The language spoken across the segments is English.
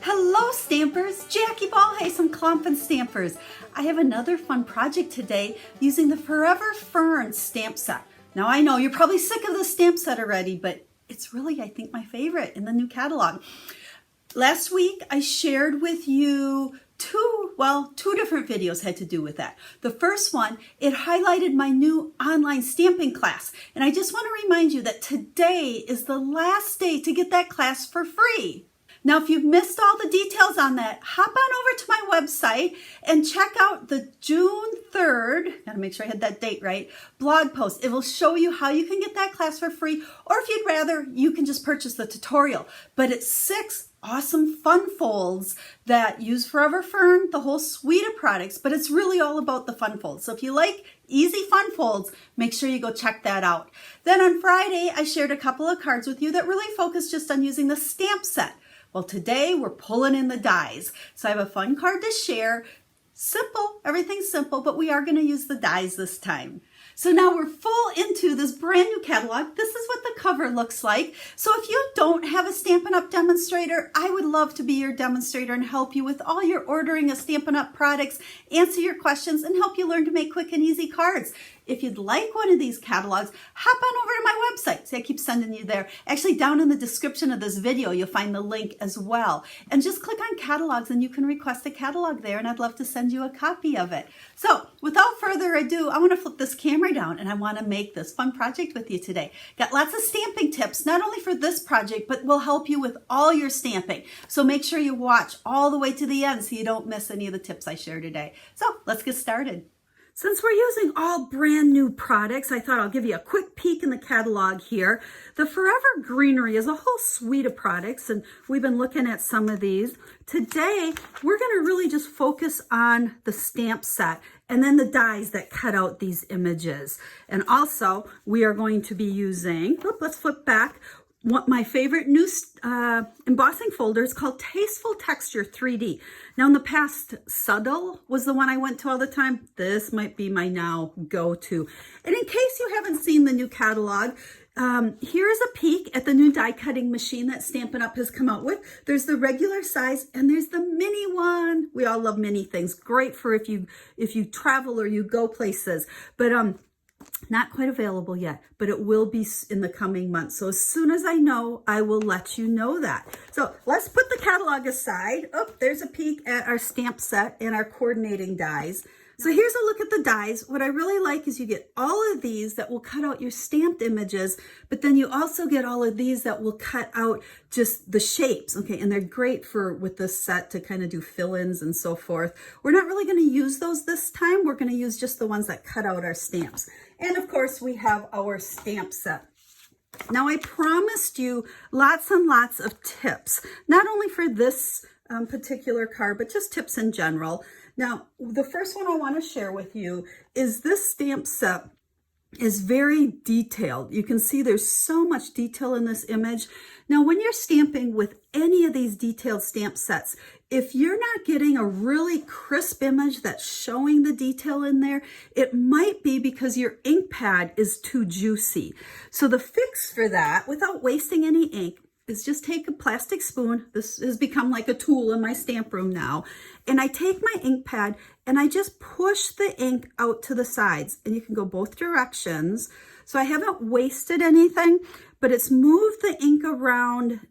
Hello Stampers, Jackie Bolhuis from Klompen Stampers. I have another fun project today using the Forever Fern stamp set. Now I know you're probably sick of the stamp set already, but it's really, I think, my favorite in the new catalog. Last week I shared with you two different videos had to do with that. The first one, it highlighted my new online stamping class. And I just want to remind you that today is the last day to get that class for free. Now, if you've missed all the details on that, hop on over to my website and check out the June 3rd, gotta make sure I had that date right, blog post. It will show you how you can get that class for free, or if you'd rather, you can just purchase the tutorial. But it's 6 awesome fun folds that use Forever Fern, the whole suite of products, but it's really all about the fun folds. So if you like easy fun folds, make sure you go check that out. Then on Friday, I shared a couple of cards with you that really focus just on using the stamp set. Well, today we're pulling in the dies. So I have a fun card to share. Simple, everything's simple, but we are going to use the dies this time. So now we're full into this brand new catalog. This is what the cover looks like. So if you don't have a Stampin' Up! Demonstrator, I would love to be your demonstrator and help you with all your ordering of Stampin' Up! Products, answer your questions, and help you learn to make quick and easy cards. If you'd like one of these catalogs, hop on over to my website. See, I keep sending you there. Actually, down in the description of this video, you'll find the link as well. And just click on catalogs and you can request a catalog there, and I'd love to send you a copy of it. So without further ado, I want to flip this camera down and I want to make this fun project with you today. Got lots of stamping tips, not only for this project, but will help you with all your stamping. So make sure you watch all the way to the end so you don't miss any of the tips I share today. So let's get started. Since we're using all brand new products, I thought I'll give you a quick peek in the catalog here. The Forever Greenery is a whole suite of products, and we've been looking at some of these. Today, we're going to really just focus on the stamp set and then the dies that cut out these images. And also, we are going to be using, let's flip back, my favorite new embossing folder is called Tasteful Texture 3D. Now in the past, Subtle was the one I went to all the time. This might be my now go-to. And in case you haven't seen the new catalog, here is a peek at the new die cutting machine that Stampin' Up! Has come out with. There's the regular size and there's the mini one. We all love mini things. Great for if you travel or you go places. But not quite available yet, but it will be in the coming months. So as soon as I know, I will let you know that. So let's put the catalog aside. Oh, there's a peek at our stamp set and our coordinating dies. So here's a look at the dies. What I really like is you get all of these that will cut out your stamped images, but then you also get all of these that will cut out just the shapes. Okay, and they're great for with this set to kind of do fill-ins and so forth. We're not really going to use those this time. We're going to use just the ones that cut out our stamps. And of course, we have our stamp set. Now, I promised you lots and lots of tips, not only for this particular card, but just tips in general. Now, the first one I want to share with you is this stamp set is very detailed. You can see there's so much detail in this image. Now, when you're stamping with any of these detailed stamp sets, if you're not getting a really crisp image that's showing the detail in there, it might be because your ink pad is too juicy. So the fix for that, without wasting any ink, is just take a plastic spoon. This has become like a tool in my stamp room now. And I take my ink pad and I just push the ink out to the sides. And you can go both directions. So I haven't wasted anything, but it's moved the ink around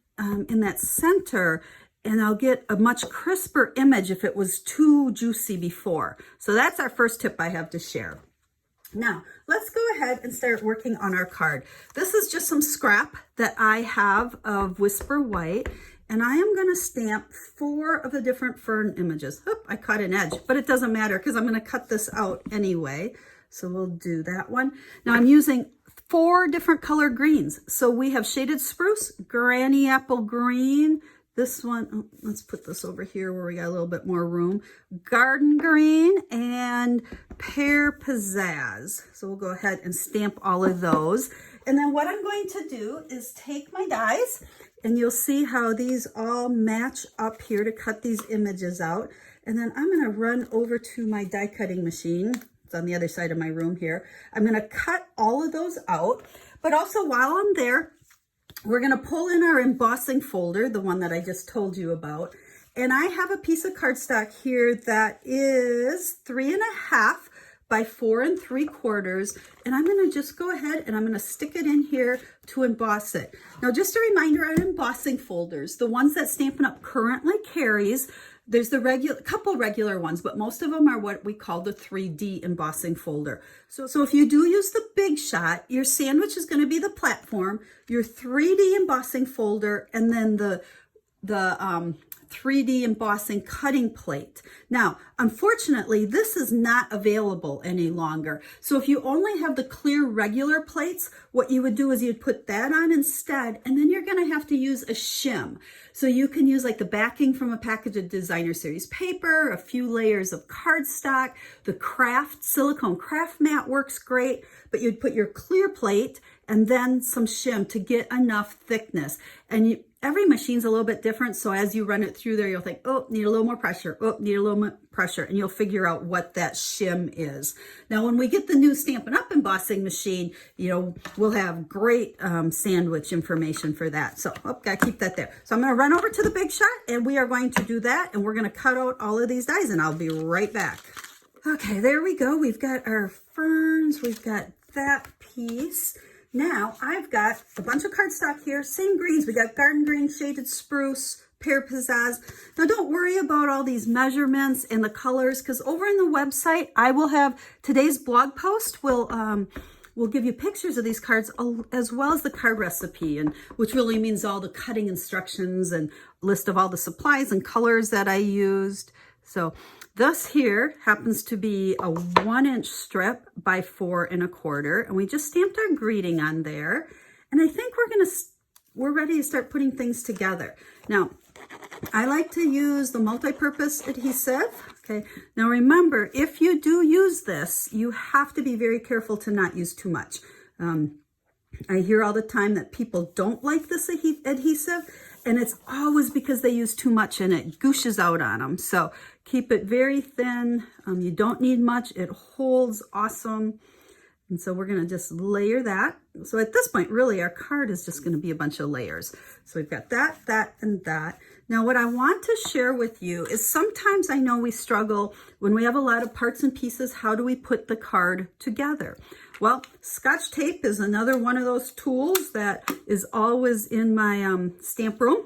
in that center, and I'll get a much crisper image if it was too juicy before. So that's our first tip I have to share. Now, let's go ahead and start working on our card. This is just some scrap that I have of Whisper White, and I am going to stamp 4 of the different fern images. Oop, I cut an edge, but it doesn't matter because I'm going to cut this out anyway. So we'll do that one. Now I'm using 4 different color greens. So we have Shaded Spruce, Granny Apple Green, this one, let's put this over here where we got a little bit more room. Garden Green and Pear Pizzazz. So we'll go ahead and stamp all of those. And then what I'm going to do is take my dies, and you'll see how these all match up here to cut these images out. And then I'm going to run over to my die cutting machine. It's on the other side of my room here. I'm going to cut all of those out. But also while I'm there, we're going to pull in our embossing folder, the one that I just told you about, And I have a piece of cardstock here that is 3.5 by 4 3/4. And I'm going to just go ahead and I'm going to stick it in here to emboss it. Now, just a reminder on embossing folders, the ones that Stampin' Up! Currently carries, there's the couple regular ones, but most of them are what we call the 3D embossing folder. So if you do use the Big Shot, your sandwich is going to be the platform, your 3D embossing folder, and then the 3D embossing cutting plate. Now, unfortunately, this is not available any longer. So if you only have the clear regular plates, what you would do is you'd put that on instead, and then you're going to have to use a shim. So you can use like the backing from a package of designer series paper, a few layers of cardstock, the silicone craft mat works great, but you'd put your clear plate and then some shim to get enough thickness. And every machine's a little bit different, so as you run it through there, you'll think, oh, need a little more pressure, oh, need a little more pressure, and you'll figure out what that shim is. Now, when we get the new Stampin' Up! Embossing machine, we'll have great sandwich information for that. So, gotta keep that there. So I'm gonna run over to the Big Shot, and we are going to do that, and we're gonna cut out all of these dies, and I'll be right back. Okay, there we go. We've got our ferns, we've got that piece. Now, I've got a bunch of cardstock here, same greens. We got garden green, shaded spruce, pear pizzazz. Now, don't worry about all these measurements and the colors, because over in the website, I will have today's blog post. We'll give you pictures of these cards as well as the card recipe, and which really means all the cutting instructions and list of all the supplies and colors that I used. So this here happens to be a 1-inch strip by 4 1/4, and we just stamped our greeting on there. And I think we're ready to start putting things together. Now, I like to use the multi-purpose adhesive. Okay. Now remember, if you do use this, you have to be very careful to not use too much. I hear all the time that people don't like this adhesive, and it's always because they use too much and it gooshes out on them. So keep it very thin. You don't need much. It holds awesome. And so we're going to just layer that. So at this point, really, our card is just going to be a bunch of layers. So we've got that, that, and that. Now, what I want to share with you is sometimes I know we struggle when we have a lot of parts and pieces. How do we put the card together? Well, Scotch tape is another one of those tools that is always in my stamp room.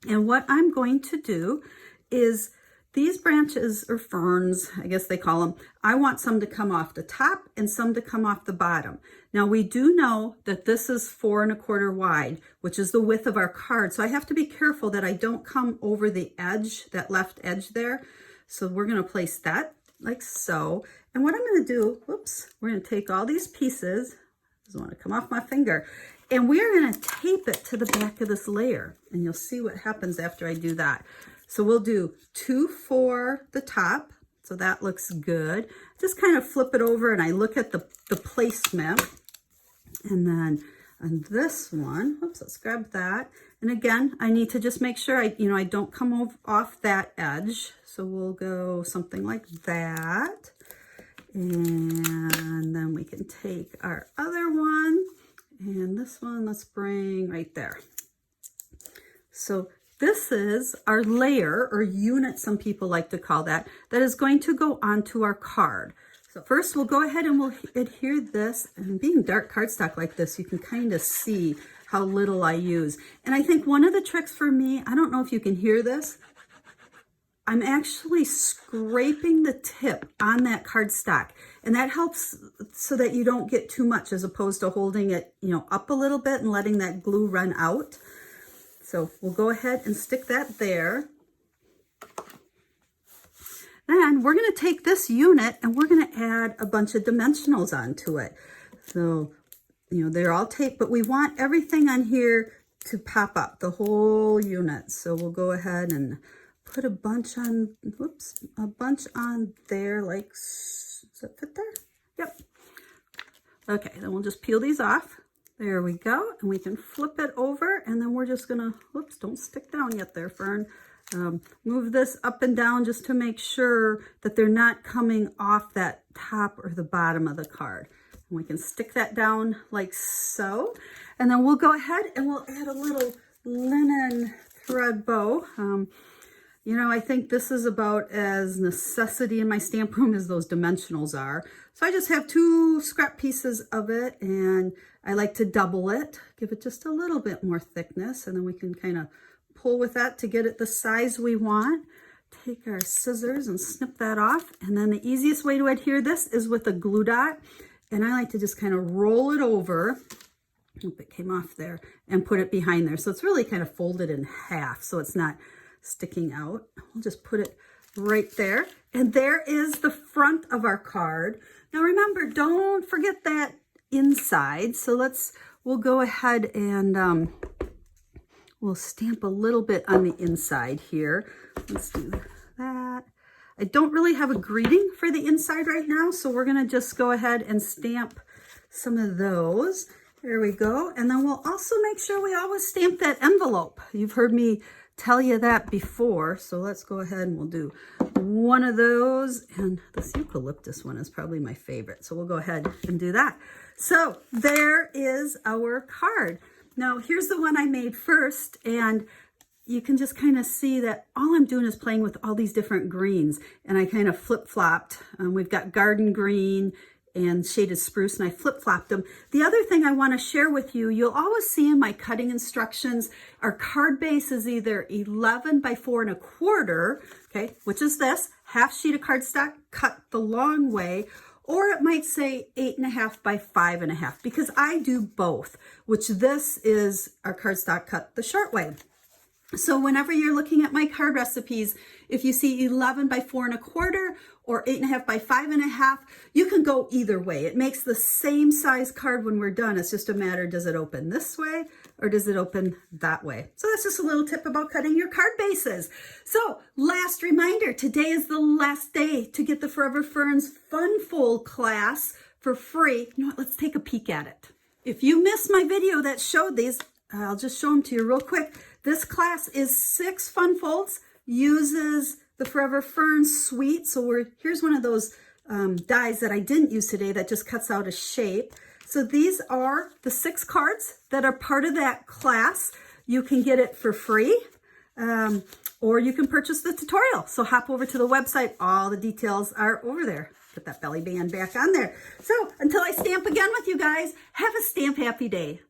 And what I'm going to do is these branches, or ferns, I guess they call them, I want some to come off the top and some to come off the bottom. Now, we do know that this is 4 1/4 wide, which is the width of our card. So I have to be careful that I don't come over the edge, that left edge there. So we're going to place that like so. And what I'm going to do, whoops, we're going to take all these pieces, doesn't want to come off my finger, and we're going to tape it to the back of this layer. And you'll see what happens after I do that. So we'll do 2 for the top. So that looks good. Just kind of flip it over and I look at the placement. And then on this one, oops, let's grab that. And again, I need to just make sure I don't come off that edge. So we'll go something like that. And then we can take our other one. And this one, let's bring right there. So this is our layer, or unit, some people like to call that is going to go onto our card. So first we'll go ahead and we'll adhere this, and being dark cardstock like this, you can kind of see how little I use. And I think one of the tricks for me, I don't know if you can hear this, I'm actually scraping the tip on that cardstock, and that helps so that you don't get too much, as opposed to holding it, up a little bit and letting that glue run out. So we'll go ahead and stick that there. Then we're going to take this unit and we're going to add a bunch of dimensionals onto it. So, they're all taped, but we want everything on here to pop up, the whole unit. So we'll go ahead and put a bunch on, a bunch on there, like, does that fit there? Yep. Okay, then we'll just peel these off. There we go, and we can flip it over, and then we're just gonna, whoops, don't stick down yet there, Fern. Move this up and down just to make sure that they're not coming off that top or the bottom of the card. And we can stick that down like so, and then we'll go ahead and we'll add a little linen thread bow. You know, I think this is about as necessity in my stamp room as those dimensionals are. So I just have 2 scrap pieces of it, and I like to double it, give it just a little bit more thickness, and then we can kind of pull with that to get it the size we want. Take our scissors and snip that off. And then the easiest way to adhere this is with a glue dot. And I like to just kind of roll it over. Hope it came off there, and put it behind there. So it's really kind of folded in half so it's not sticking out. We'll just put it right there. And there is the front of our card. Now remember, don't forget that inside. So we'll go ahead and we'll stamp a little bit on the inside here. Let's do that. I don't really have a greeting for the inside right now, so we're gonna just go ahead and stamp some of those. There we go. And then we'll also make sure we always stamp that envelope. You've heard me tell you that before. So let's go ahead and we'll do one of those. And this eucalyptus one is probably my favorite. So we'll go ahead and do that. So there is our card. Now here's the one I made first. And you can just kind of see that all I'm doing is playing with all these different greens. And I kind of flip-flopped. We've got garden green and shaded spruce, and I flip-flopped them. The other thing I want to share with you, you'll always see in my cutting instructions, our card base is either 11 by 4 1/4, okay, which is this, half sheet of cardstock cut the long way, or it might say 8.5 by 5.5, because I do both, which this is our cardstock cut the short way. So whenever you're looking at my card recipes, if you see 11 by 4 1/4 or 8.5 by 5.5, you can go either way. It makes the same size card when we're done. It's just a matter, does it open this way or does it open that way? So that's just a little tip about cutting your card bases. So last reminder, today is the last day to get the Forever Ferns Fun Fold class for free. You know what, let's take a peek at it. If you missed my video that showed these, I'll just show them to you real quick. This class is 6 fun folds, uses the Forever Fern suite. So here's one of those dies that I didn't use today that just cuts out a shape. So these are the 6 cards that are part of that class. You can get it for free, or you can purchase the tutorial. So hop over to the website. All the details are over there. Put that belly band back on there. So until I stamp again with you guys, have a stamp happy day.